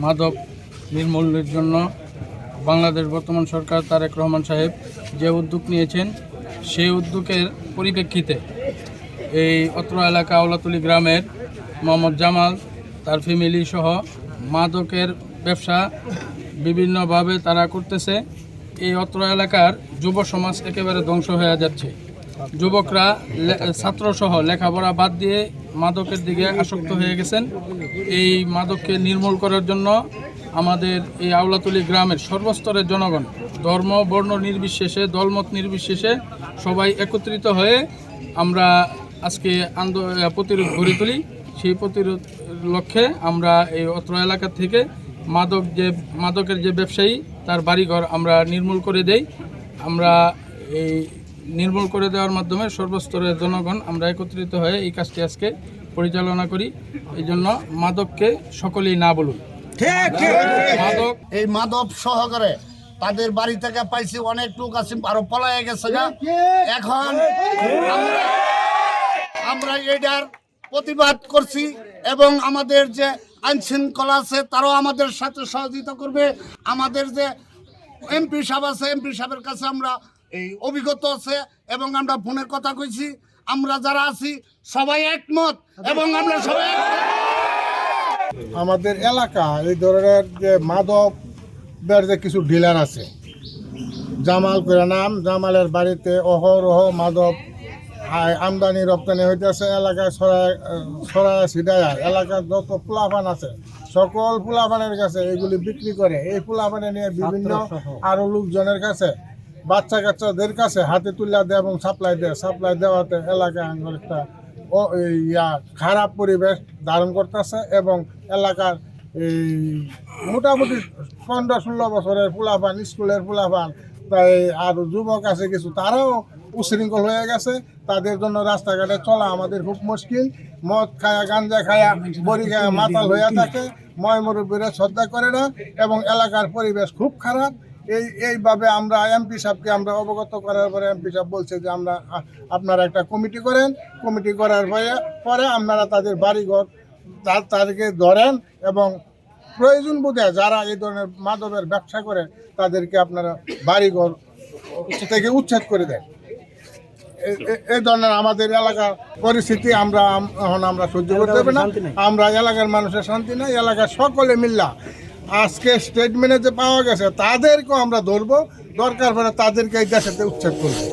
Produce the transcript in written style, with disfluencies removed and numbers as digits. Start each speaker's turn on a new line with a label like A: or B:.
A: মাদক নির্মূলের জন্য বাংলাদেশ বর্তমান সরকার তারেক রহমান সাহেব যে উদ্যোগ নিয়েছেন, সেই উদ্যোগের পরিপ্রেক্ষিতে এই অত্র এলাকা আওলাতলী গ্রামের মোহাম্মদ জামাল তার ফ্যামিলি সহ মাদকের ব্যবসা বিভিন্নভাবে তারা করতেছে। এই অত্র এলাকার যুব সমাজ একেবারে ধ্বংস হয়ে যাচ্ছে। যুবকরা ছাত্রসহ লেখাপড়া বাদ দিয়ে মাদকের দিকে আসক্ত হয়ে গেছেন। এই মাদককে নির্মূল করার জন্য আমাদের এই আওলাতলী গ্রামের সর্বস্তরের জনগণ ধর্ম বর্ণ নির্বিশেষে দলমত নির্বিশেষে সবাই একত্রিত হয়ে আমরা আজকে প্রতিরোধ গড়ে তুলি। সেই প্রতিরোধ লক্ষ্যে আমরা এই অত্র এলাকা থেকে মাদকের যে ব্যবসায়ী তার বাড়িঘর আমরা নির্মূল করে দেই। আমরা এই নির্মূল করে দেওয়ার মাধ্যমে সর্বস্তরের জনগণ আমরা একত্রিত হয়ে এই কাজটি আজকে পরিচালনা করি। এই জন্য মাদককে সকলেই না বলুন।
B: মাদক এই মাদক সহকারে তাদের বাড়ি থেকে পাইছি অনেক লোক আছে, আরো পলায় গেছে না। এখন আমরা এটার প্রতিবাদ করছি এবং আমাদের যে আইন শৃঙ্খলা আছে তারাও আমাদের সাথে সহযোগিতা করবে। আমাদের যে এমপি সাহেব আছে, এমপি সাহেবের কাছে আমরা এই অভিজ্ঞতা আছে এবং আমরা ফোনে কথা কইছি। আমরা যারা আছি সবাই একমত এবং আমরা সবাই
C: আমাদের এলাকা এই ধরনের যে মাদকের যে কিছু ডিলার আছে, জামাল করে নাম, জামালের বাড়িতে অহরহ মাদক আমদানি রপ্তানি হইতেছে। এলাকায় ছড়ায় ছিটায় এলাকার যত পোলাপান আছে সকল পোলাপানের কাছে এগুলি বিক্রি করে। এই পোলাপানে নিয়ে বিভিন্ন আরো লোকজনের কাছে বাচ্চা কাচ্চাদের কাছে হাতে তুলে দেয় এবং সাপ্লাই দেয়। সাপ্লাই দেওয়াতে এলাকায় একটা খারাপ পরিবেশ ধারণ করতেছে এবং এলাকার এই মোটামুটি 15-16 বছরের পোলাপান, স্কুলের পোলাপান, তাই আর যুবক আছে কিছু, তারাও উশৃঙ্খল হয়ে গেছে। তাদের জন্য রাস্তাঘাটে চলা আমাদের খুব মুশকিল। মদ খায়া, গাঞ্জা খায়া, বড়ি খায়া মাতাল হয়ে থাকে, ময় মুরব্বীরা শ্রদ্ধা করে না এবং এলাকার পরিবেশ খুব খারাপ। এইভাবে আমরা এমপি সাহেবকে আমরা অবগত করার পরে এমপি সাহেব বলছে যে আপনারা একটা কমিটি করেন, কমিটি করার পরে আপনারা তাদের বাড়িঘর তাদেরকে ধরেন এবং প্রয়োজন বোধে যারা এই ধরনের মাদকের ব্যবসা করে তাদেরকে আপনারা বাড়িঘর থেকে উচ্ছেদ করে দেন। এই ধরনের আমাদের এলাকার পরিস্থিতি আমরা সহ্য করতে পারি না। আমরা এলাকার মানুষের শান্তি নাই। এলাকার সকলে মিল্লা আজকে স্টেটমেন্টে যে পাওয়া গেছে তাদেরকেও আমরা ধরবো, দরকার পড়ে তাদেরকে এই দেশেতে উচ্ছেদ করবো।